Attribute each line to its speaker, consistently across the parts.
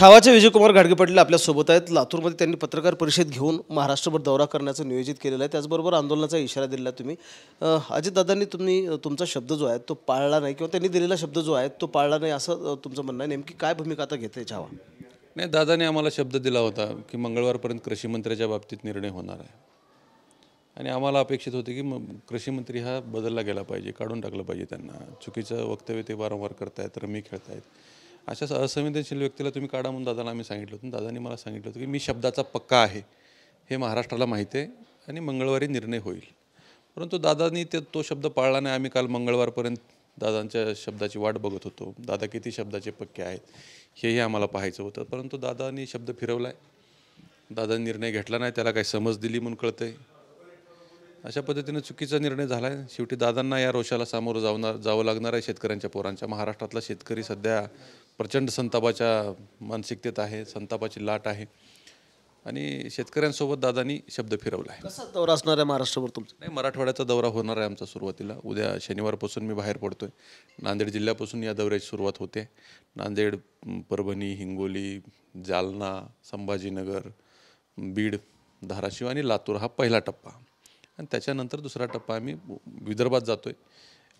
Speaker 1: छावाचे विजयकुमार घाडगे पाटील आपल्यासोबत आहेत। लातूरमध्ये त्यांनी पत्रकार परिषद घेऊन महाराष्ट्रभर दौरा करण्याचं नियोजित केलेलं आहे। त्याचबरोबर आंदोलनाचा इशारा दिला तुम्ही। अजितदादांनी तुमचा शब्द जो आहे तो पाळला नाही किंवा त्यांनी दिलेला शब्द जो आहे तो पाळला नाही असं तुमचं म्हणणं आहे। नेमकी काय भूमिका आता घेते छावा?
Speaker 2: नाही, दादाने आम्हाला शब्द दिला होता की मंगळवारपर्यंत कृषी मंत्र्याच्या बाबतीत निर्णय होणार आहे आणि आम्हाला अपेक्षित होते की कृषी मंत्री हा बदलला गेला पाहिजे, काढून टाकलं पाहिजे। त्यांना चुकीचं वक्तव्य ते वारंवार करतायत, रमी खेळतायत। अशा असंवेदनशील व्यक्तीला तुम्ही काढा म्हणून दादाला आम्ही सांगितलं होतं। दादांनी मला सांगितलं होतं की मी शब्दाचा पक्का आहे, हे महाराष्ट्राला माहिती आहे आणि मंगळवारी निर्णय होईल। परंतु दादांनी तो शब्द पाळला नाही। आम्ही काल मंगळवारपर्यंत दादांच्या शब्दाची वाट बघत होतो। दादा किती शब्दाचे पक्के आहेत हेही आम्हाला पाहायचं होतं, परंतु दादांनी शब्द फिरवलाय। दादांनी निर्णय घेतला नाही, त्याला काही समज दिली म्हणून कळतंय। अशा पद्धतीने चुकीचा निर्णय झाला आहे। शेवटी दादांना या रोषाला सामोरं जावं लागणार आहे। शेतकऱ्यांच्या पोरांच्या महाराष्ट्रातला शेतकरी सध्या प्रचंड संतापाच्या मानसिकतेत आहे, संतापाची लाट आहे आणि शेतकऱ्यांसोबत दादांनी शब्द फिरवला आहे।
Speaker 1: कसा दौरा असणार आहे महाराष्ट्रभर तुमचा?
Speaker 2: नाही, मराठवाड्याचा दौरा होणार आहे आमचा सुरुवातीला। उद्या शनिवारपासून मी बाहेर पडतोय। नांदेड जिल्ह्यापासून या दौऱ्याची सुरुवात होते। नांदेड, परभणी, हिंगोली, जालना, संभाजीनगर, बीड, धाराशिव आणि लातूर हा पहिला टप्पा आणि त्याच्यानंतर दुसरा टप्पा आम्ही विदर्भात जातोय।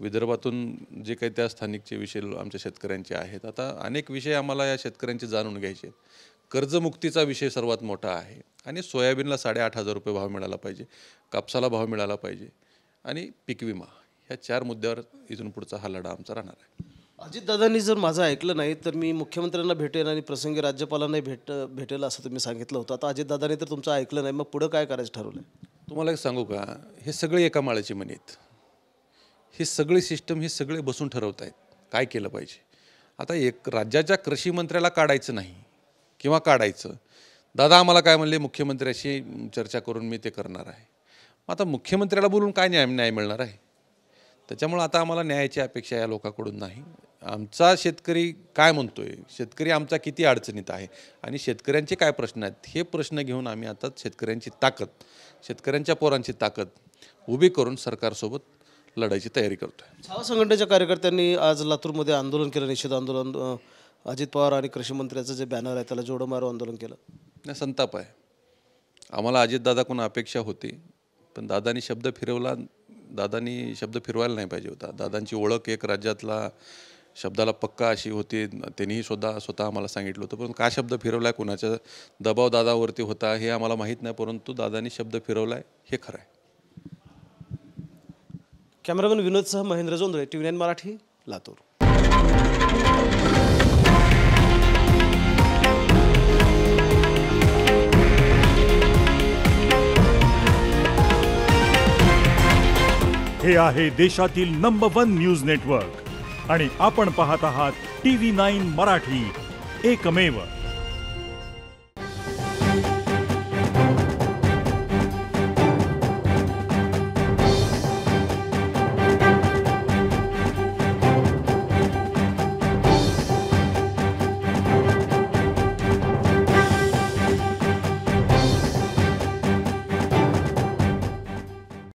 Speaker 2: विदर्भातून जे काही त्या स्थानिकचे विषय आमच्या शेतकऱ्यांचे आहेत, आता अनेक विषय आम्हाला या शेतकऱ्यांचे जाणून घ्यायचे आहेत। कर्जमुक्तीचा विषय सर्वात मोठा आहे आणि सोयाबीनला 8,500 रुपये भाव मिळाला पाहिजे, कापसाला भाव मिळाला पाहिजे आणि पीक विमा, ह्या 4 मुद्द्यावर इथून पुढचा हा लढा आमचा राहणार आहे।
Speaker 1: अजितदादांनी जर माझं ऐकलं नाही तर मी मुख्यमंत्र्यांना भेटेन आणि प्रसंगी राज्यपालांनाही भेटेल असं तुम्ही सांगितलं होतं। आता अजितदादांनी तर तुमचं ऐकलं नाही, मग पुढं काय करायचं ठरवलं?
Speaker 2: तुम्हाला एक सांगू का, हे सगळे एका माळ्याची मणी आहेत। ही सगळी सिस्टम, हे सगळे बसून ठरवत आहेत काय केलं पाहिजे। आता एक राज्याच्या कृषी मंत्र्याला काढायचं नाही किंवा काढायचं, दादा आम्हाला काय म्हणले, मुख्यमंत्र्याशी चर्चा करून मी ते करणार आहे। आता मुख्यमंत्र्याला बोलून काय न्याय मिळणार आहे? त्याच्यामुळे आता आम्हाला न्यायाची अपेक्षा या लोकांकडून नाही। आमचा शेतकरी काय म्हणतोय, शेतकरी आमचा किती अडचणीत आहे आणि शेतकऱ्यांचे काय प्रश्न आहेत, हे प्रश्न घेऊन आम्ही आता शेतकऱ्यांची ताकद, शेतकऱ्यांच्या पोरांची ताकद उभी करून सरकारसोबत लढायची तयारी करतोय।
Speaker 1: छावा संघटनेच्या कार्यकर्त्यांनी आज लातूरमध्ये आंदोलन केलं, निषेध आंदोलन। अजित पवार आणि कृषी मंत्र्याचं जे बॅनर आहे त्याला जोडो मारो आंदोलन केलं।
Speaker 2: नाही, संताप आहे। आम्हाला अजितदादाकडून अपेक्षा होती, पण दादांनी शब्द फिरवला। दादांनी शब्द फिरवायला नाही पाहिजे होता। दादांची ओळख एक राज्यातला शब्दाला पक्का अशी होती, त्यांनीही स्वतः आम्हाला सांगितलं होतं। पण काय शब्द फिरवलाय, कोणाचा दबाव दादावरती होता हे आम्हाला माहीत नाही, परंतु दादांनी शब्द फिरवलाय हे खरं आहे।
Speaker 1: कॅमेरामन विनोदसह महेंद्र जोंधळे, TV9 मराठी, लातूर।
Speaker 3: हे आहे देशातील नंबर 1 न्यूज नेटवर्क आणि आपण पाहत आहात TV9 मराठी, एकमेव।